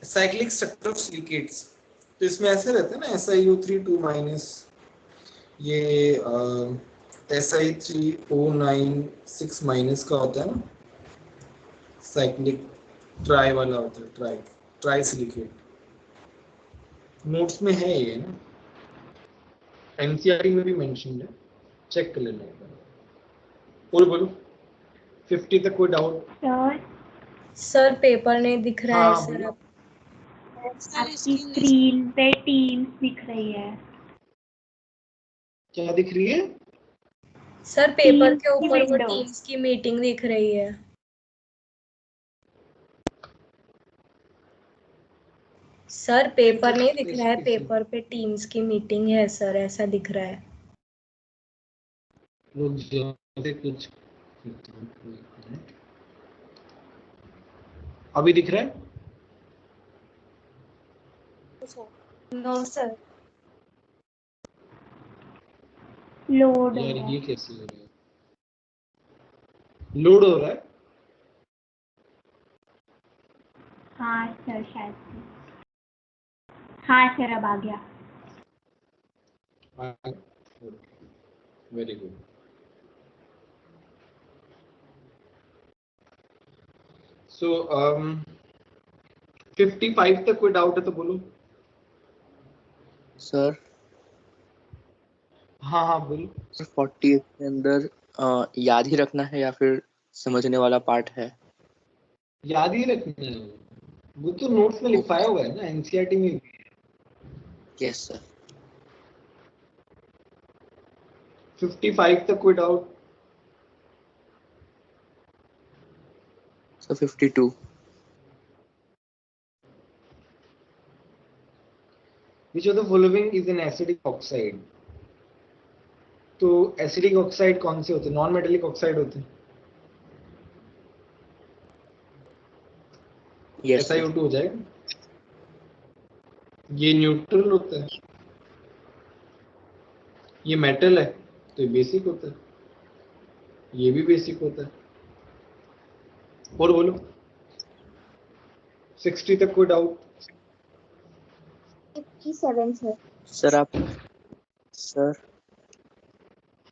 Cyclic structure of silicates, तो इसमें ऐसे रहते हैं ना SiO3 2 माइनस, ये Si3O9 6 माइनस का होता है ना, साइक्लिक ट्राई वाला होता है, ट्राई सिलिकेट। नोट्स में है ये ना, एनसीईआरटी में भी मेंशन है, चेक कर लेना एक बार। बोलो 50 तक कोई डाउट? सर पेपर नहीं दिख रहा है सर। आपकी स्क्रीन पे टीम्स दिख रही है। क्या दिख रही है सर? पेपर के Teams की ऊपर वो window। टीम्स की मीटिंग दिख रही है। सर पेपर नहीं दिख रहा है, पेपर पे टीम्स की मीटिंग है सर, ऐसा दिख रहा है। कुछ अभी दिख रहा है? No sir. लोड हो यार रहा है। ये कैसे हो रहा है? लोड हो रहा है? हाँ सर शायद से। हाँ सर अब आ गया। Very good. सो 55 तक कोई डाउट है तो बोलो। सर हाँ बोलो। सर 48 के अंदर याद ही रखना है या फिर समझने वाला पार्ट है? याद ही रखना है, वो तो नोट्स में लिखाया हुआ है ना, एनसीईआरटी में। Yes sir. 55 तक कोई doubt? Sir 52। Which of the following is an acidic oxide? तो एसिडिक ऑक्साइड कौन से होते हैं? नॉन मेटेलिक ऑक्साइड होते हैं। Yes sir. SiO2 हो जाएगा। ये न्यूट्रल होता है, ये मेटल है तो ये बेसिक होता है, ये भी बेसिक होता है। और बोलो 60 तक कोई डाउट? 57 सर। सर आप सर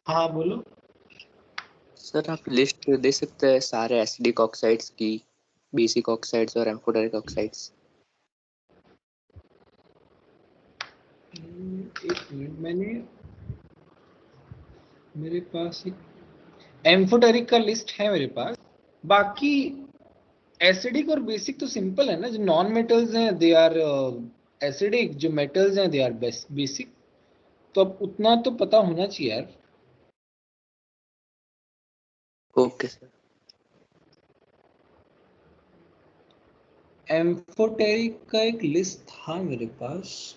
हाँ बोलो। सर आप लिस्ट दे सकते हैं सारे एसिडिक ऑक्साइड्स की, बेसिक ऑक्साइड्स और एम्फोटेरिक ऑक्साइड्स? एक मिनट, मेरे पास एक एम्फोटेरिक का लिस्ट है मेरे पास। बाकी एसिडिक और बेसिक तो सिंपल है ना, जो नॉन मेटल्स हैं दे आर एसिडिक, जो मेटल्स हैं दे आर बेसिक। तो अब उतना तो पता होना चाहिए यार। Okay sir. एम्फोटेरिक का एक लिस्ट था मेरे पास,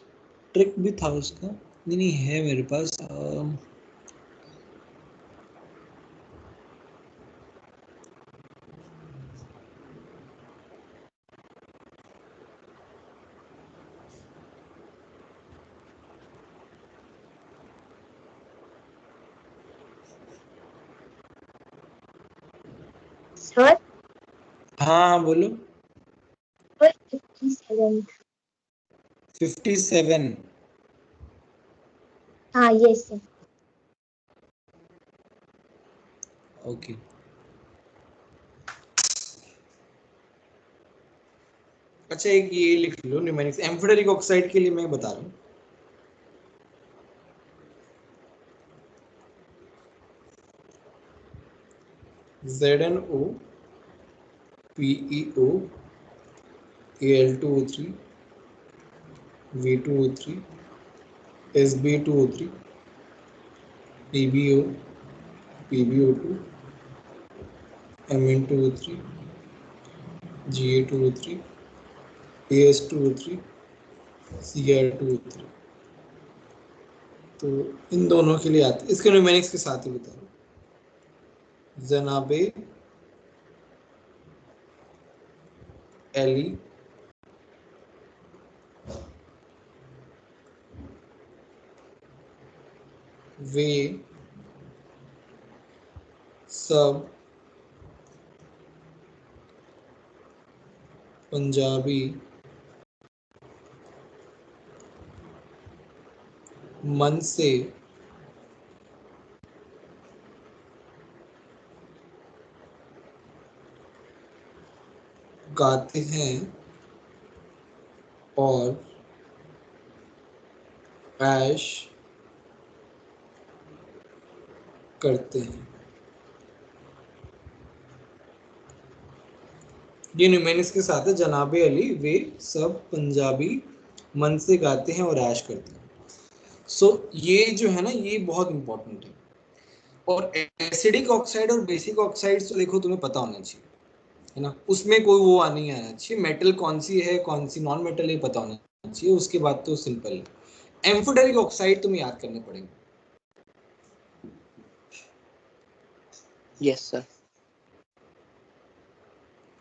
ट्रिक भी था उसका। नहीं है मेरे पास। सर हाँ बोलो। 57। 57। हाँ यस सर। ओके। अच्छा एक ये लिख लो न्यूमेरिक्स एम्फोटेरिक ऑक्साइड के लिए, मैं बता रहा हूँ। ZnO PeO Al2O3 V2O3 Sb2O3 PbO PbO2 Mn2O3 Ga2O3 As2O3 Cr2O3। तो इन दोनों के लिए आते, इसके न्यूमेरिक्स के साथ ही बता रहा हूँ। जनाबे एली वे सब पंजाबी मन से गाते हैं और ऐश करते हैं। ये न्यूमेनिक्स के साथ है। जनाबे अली वे सब पंजाबी मन से गाते हैं और ऐश करते हैं। सो ये जो है ना, ये बहुत इंपॉर्टेंट है। और एसिडिक ऑक्साइड और बेसिक ऑक्साइड तो देखो तुम्हें पता होना चाहिए, है ना, उसमें कोई वो नहीं आना चाहिए। मेटल कौन सी है कौन सी नॉन मेटल, ये पता होना चाहिए। उसके बाद तो सिंपल है। एम्फोटेरिक ऑक्साइड तुम्हें याद करने पड़ेंगे। Yes sir.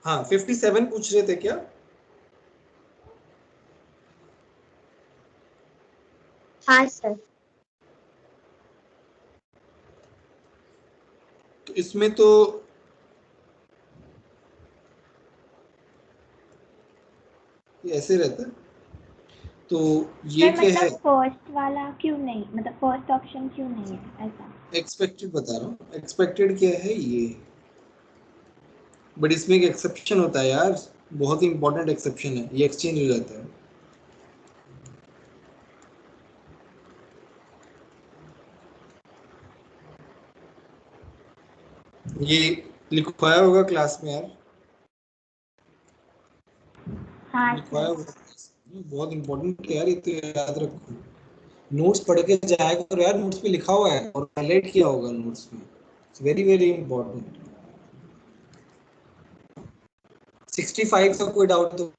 हाँ 57 पूछ रहे थे क्या? हाँ सर। तो इसमें तो ऐसे रहता है। तो ये सर क्या है? मतलब फर्स्ट वाला क्यों नहीं, मतलब फर्स्ट ऑप्शन क्यों नहीं है ऐसा? एक्सपेक्टेड बता रहा हूँ। एक्सपेक्टेड क्या है ये, बट इसमें एक एक्सेप्शन होता है यार, बहुत ही इंपॉर्टेंट एक्सेप्शन है। ये एक्सचेंज हो जाता है। ये लिखवाया होगा क्लास में यार, हाँ लिखवाया सर। होगा। बहुत इंपॉर्टेंट है यार, ये तो याद रखो। नोट्स पढ़ के जाया करो यार, नोट्स पे लिखा हुआ है और हाईलाइट किया होगा नोट्स में। It's very very important. 65 का कोई डाउट तो?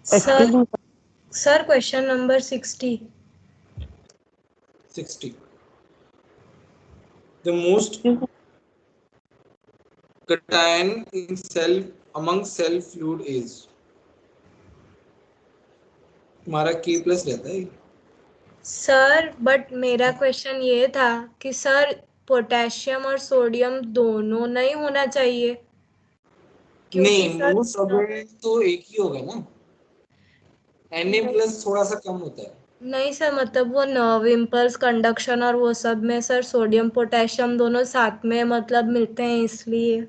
Sir sir question number 60। 60 the most cation in self among self fluid is, तुम्हारा K प्लस रहता है। सर बट मेरा क्वेश्चन ये था कि सर पोटेशियम और सोडियम दोनों नहीं होना चाहिए, क्योंकि नहीं, सर मोस्ट प्रोबेबली तो एक ही होगा ना। Na प्लस थोड़ा सा कम होता है। नहीं सर, मतलब वो नर्व इम्पल्स कंडक्शन और वो सब में सर सोडियम पोटेशियम दोनों साथ में मतलब मिलते हैं इसलिए।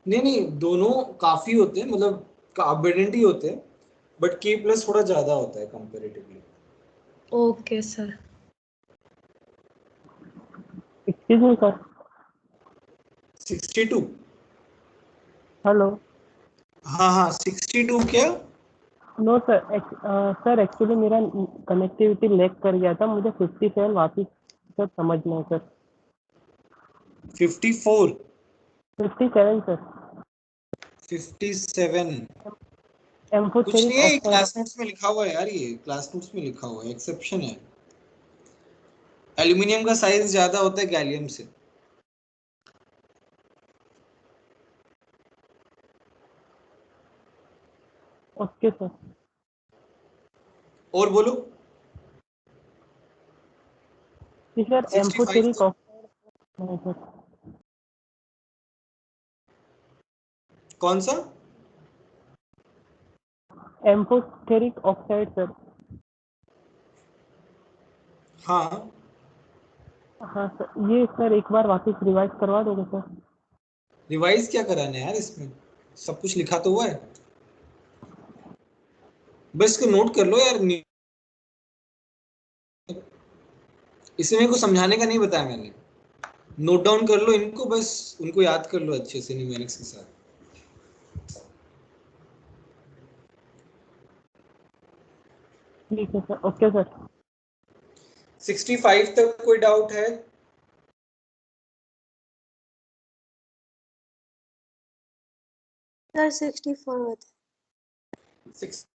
नहीं नहीं, दोनों काफी होते हैं, मतलब अबंडेंट ही होते हैं, बट K प्लस थोड़ा ज्यादा होता है comparatively. Okay sir. Excuse me sir. 62? Hello. हाँ हाँ 62 क्या? नो सर, सर एक्चुअली मेरा कनेक्टिविटी लैग कर गया था, मुझे 57 वापस सर समझना है सर। 54? 57 सर। 57 कुछ एम्फोटेरिक नहीं है, ऑक्साइड। क्लास नोट्स में लिखा हुआ है यार, ये क्लास नोट्स में लिखा हुआ है, एक्सेप्शन है। एल्यूमिनियम का साइज ज्यादा होता है गैलियम से। Okay sir. और बोलो। सर 65 एम्फोटेरिक तो ऑक्साइड नहीं सर। कौन सा? Amphoteric oxide sir. हाँ हाँ सर, ये सर एक बार वापस रिवाइज करवा दोगे सर? रिवाइज क्या कराना है यार, इसमें सब कुछ लिखा तो हुआ है, बस इसको नोट कर लो यार। इसमें कुछ समझाने का नहीं बताया मैंने। नोट डाउन कर लो इनको, बस उनको याद कर लो अच्छे से न्यूमेरिक्स के साथ। ठीक है सर, ओके सर। 65 तक कोई डाउट है? सर 64 होता सिक्स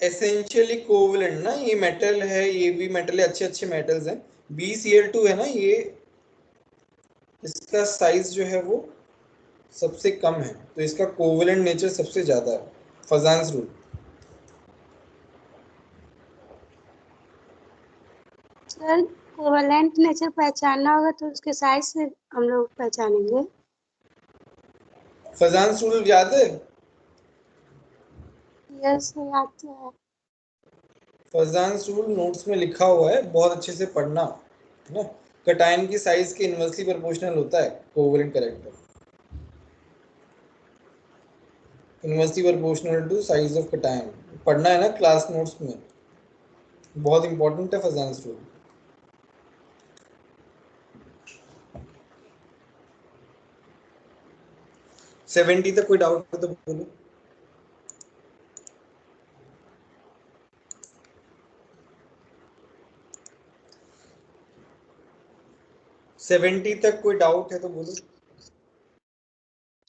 एसेंशियली कोवलेंट ना, ये मेटल है, ये भी मेटल है, अच्छे अच्छे मेटल्स हैं। BeCl2 है ना ये, इसका साइज जो है वो सबसे कम है, तो इसका कोवलेंट नेचर सबसे ज्यादा है। फजान्स रूल। सर कोवलेंट नेचर पहचानना होगा तो उसके साइज से हम लोग पहचानेंगे। फजान रूल याद है? यस याद तो है। फजान रूल नोट्स में लिखा हुआ है, बहुत अच्छे से पढ़ना है ना। कटायन की साइज के इनवर्सली प्रोपोर्शनल होता है covalent character, inversely proportional to size of cation. पढ़ना है ना क्लास नोट्स में, बहुत इंपॉर्टेंट है फजान रूल। सेवेंटी तक कोई डाउट हो तो बोलो। सेवेंटी तक कोई डाउट है तो बोलो।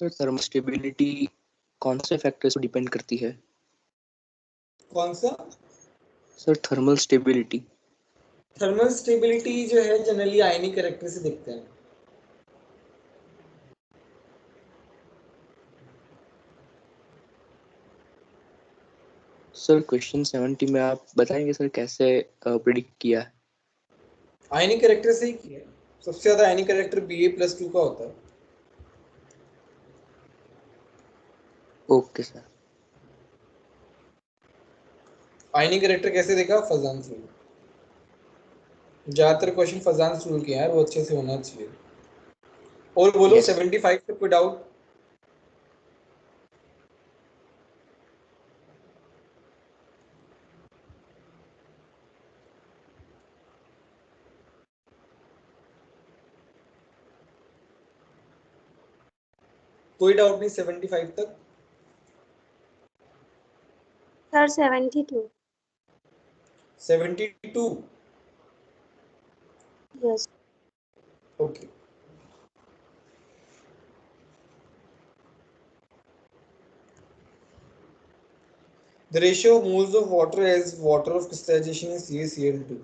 तो थर्मल स्टेबिलिटी कौन से फैक्टर्स पर डिपेंड करती है? कौन सा? Sir thermal stability. Thermal stability जो है जनरली आयनिक कैरेक्टर से देखते हैं। सर क्वेश्चन 70 में आप बताएंगे सर कैसे प्रिडिक्ट किया है? आयनिक कैरेक्टर से ही किया है। सबसे ज्यादा आयनिक कैरेक्टर Ba+2 का होता है। Okay sir. आयनिक कैरेक्टर कैसे देखा? फजान रूल। ज्यादातर क्वेश्चन फजान रूल के हैं, वो अच्छे से होना चाहिए। और बोलो Yes. 75 तक कोई डाउट? कोई डाउट नहीं 75 तक? Sir 72। 72? Yes. Okay. The ratio of moles of water as water of crystallization is CaCl2.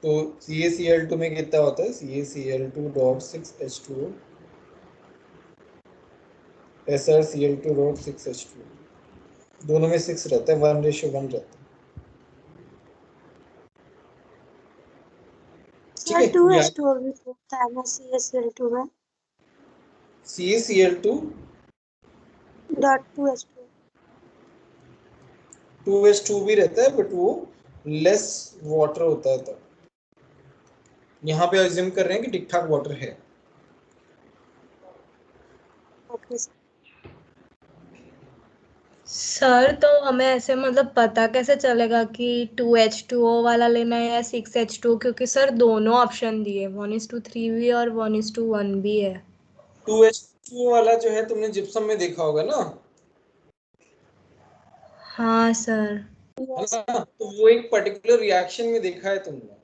तो CaCl2 में कितना होता है? CaCl2.6H2O SrCl2.6H2O, दोनों में 6 रहता है, 1:1 रहता है। ठीक सर है, 2H2O भी होता है ना CaCl2 में? CaCl2 .2H2O। 2H2 भी रहता है, बट वो लेस वाटर होता है। तब यहाँ पे अज्यूम कर रहे हैं कि ठीक ठाक वाटर है। Okay sir. सर तो हमें ऐसे मतलब पता कैसे चलेगा कि 2H2O वाला लेना है या 6H2, क्योंकि सर दोनों ऑप्शन दिए, 1:3 भी और 1:1 भी है। 2H2 वाला जो है तुमने जिप्सम में देखा होगा ना, हाँ सर। है ना? तो वो एक पर्टिकुलर रिएक्शन में देखा है तुमने।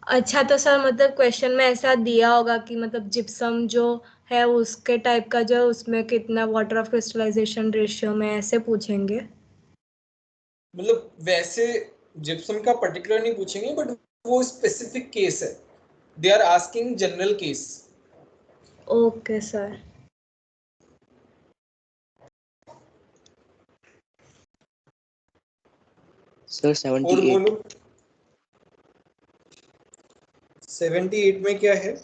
अच्छा, तो सर मतलब क्वेश्चन में ऐसा दिया होगा कि मतलब जिप्सम जो है उसके टाइप का जो है उसमें कितना वाटर ऑफ क्रिस्टलाइजेशन रेशियो में, ऐसे पूछेंगे? मतलब वैसे जिप्सम का पर्टिकुलर नहीं पूछेंगे, बट वो स्पेसिफिक केस है। They are asking general case. Okay sir. Sir और 78। बोलो 78 में क्या है?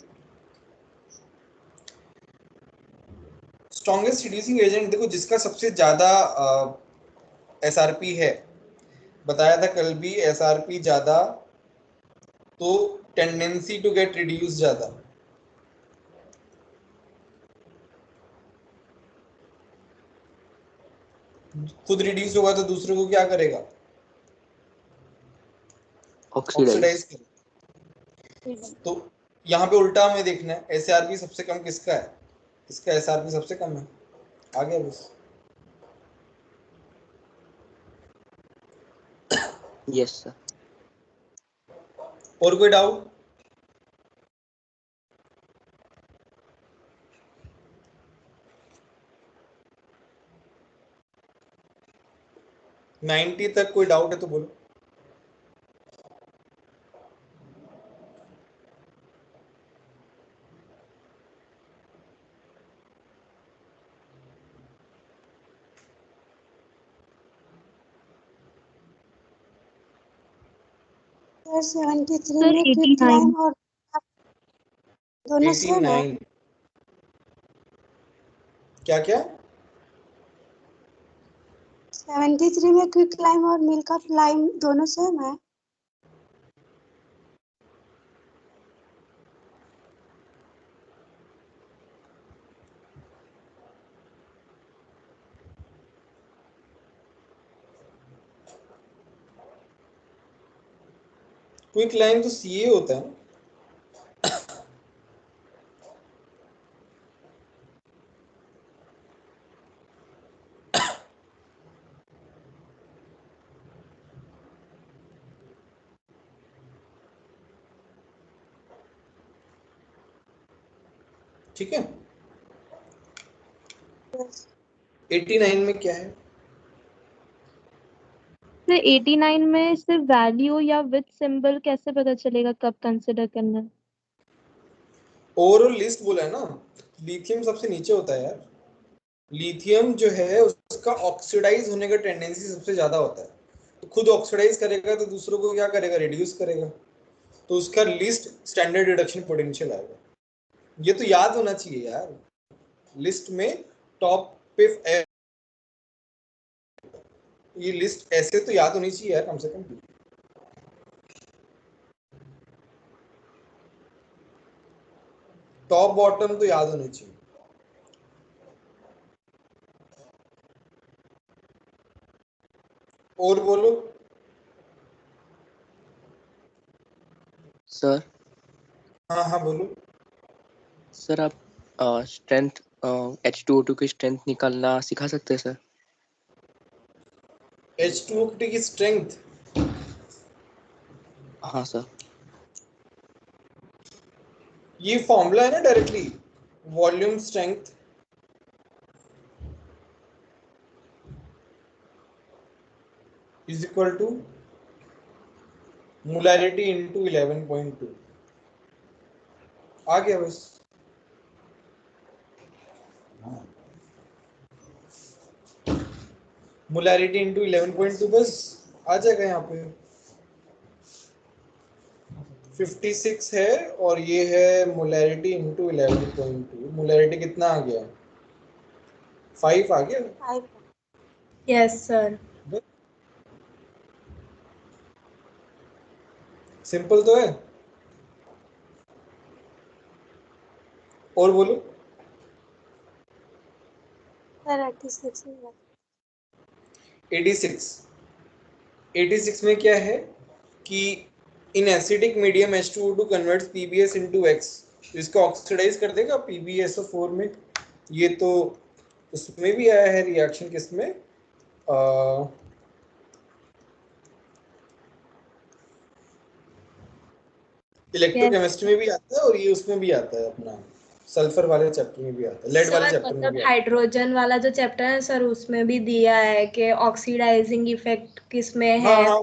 स्ट्रॉन्गेस्ट रिड्यूसिंग एजेंट, देखो जिसका सबसे ज्यादा SRP है, बताया था कल भी, SRP ज्यादा तो टेंडेंसी टू गेट रिड्यूस ज्यादा। खुद रिड्यूस होगा तो दूसरे को क्या करेगा? ऑक्सीडाइज। ऑक्सीडाइज करेगा। तो यहाँ पे उल्टा हमें देखना है, SRP सबसे कम किसका है? इसका SRP सबसे कम है। आ गया बस। Yes sir. और कोई डाउट? नाइन्टी तक कोई डाउट है तो बोलो। सर 73 में क्विक लाइन और दोनों सेम है। 89 क्या क्या 73 में क्विक लाइम और मिल्क ऑफ लाइम दोनों सेम है। क्विक लाइम तो CA होता है ना। ठीक है 89 में क्या है तो 89 में सिर्फ वैल्यू या विथ सिंबल कैसे पता चलेगा कब कंसिडर करना है? ओवरऑल लिस्ट बोला है ना। लिथियम सबसे नीचे होता है यार। लिथियम जो है उसका ऑक्सीडाइज होने का टेंडेंसी सबसे ज्यादा होता है, तो खुद ऑक्सीडाइज करेगा तो दूसरों को क्या करेगा, रिड्यूस करेगा, तो उसका लिस्ट स्टैंडर्ड रिडक्शन पोटेंशियल आएगा। ये तो याद होना चाहिए यार, लिस्ट में टॉप पे ये लिस्ट ऐसे तो याद होनी चाहिए यार कम से कम। टॉप बॉटम तो याद होनी चाहिए। और बोलो सर। हाँ हाँ बोलो। सर आप स्ट्रेंथ H2O2 की स्ट्रेंथ निकालना सिखा सकते हैं सर? H2O की स्ट्रेंथ? हाँ सर। ये फॉर्मूला है ना directly, volume strength is equal to molarity into 11.2। आ गया बस। मोलैरिटी इनटू 11.2 बस आ जाएगा यहाँ पे। 56 है और ये है मोलैरिटी इनटू 11.2। मोलैरिटी कितना आ गया, 5 आ गया। 5। Yes sir. सिंपल तो है। और बोलो। सर 86 है। 86 में क्या है कि in acidic medium H2O2 converts PbS into X, इसको ऑक्सीडाइज कर देगा PbSO4 में। ये तो उसमें भी आया है रिएक्शन, किसमें, इलेक्ट्रोकेमिस्ट्री में भी आता है और ये उसमें भी आता है, अपना सल्फर वाले चैप्टर में भी आता है, लेड वाले सर चैप्टर में मतलब भी आता हाइड्रोजन वाला जो चैप्टर है सर उसमें भी दिया है कि ऑक्सीडाइजिंग इफेक्ट किसमें है। है, हाँ हाँ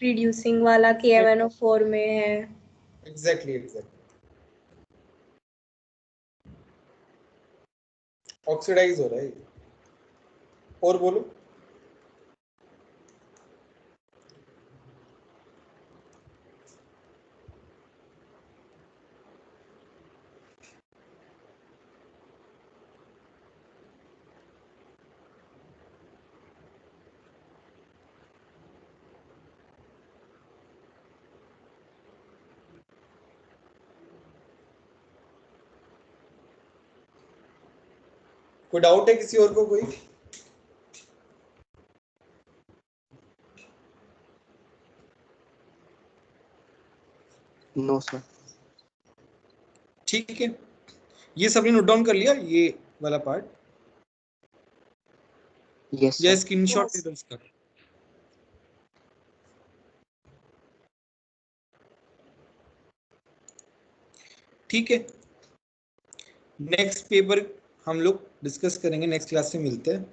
रिड्यूसिंग वाला KMnO4 में है। एग्जैक्टली ऑक्सीडाइज हो रहा है। और बोलो। कोई डाउट है किसी और को कोई? No sir. ठीक है, ये सबने नोट डाउन कर लिया ये वाला पार्ट, यस या सर। स्क्रीनशॉट ले लो इसका। ठीक है, नेक्स्ट पेपर हम लोग डिस्कस करेंगे, नेक्स्ट क्लास में मिलते हैं।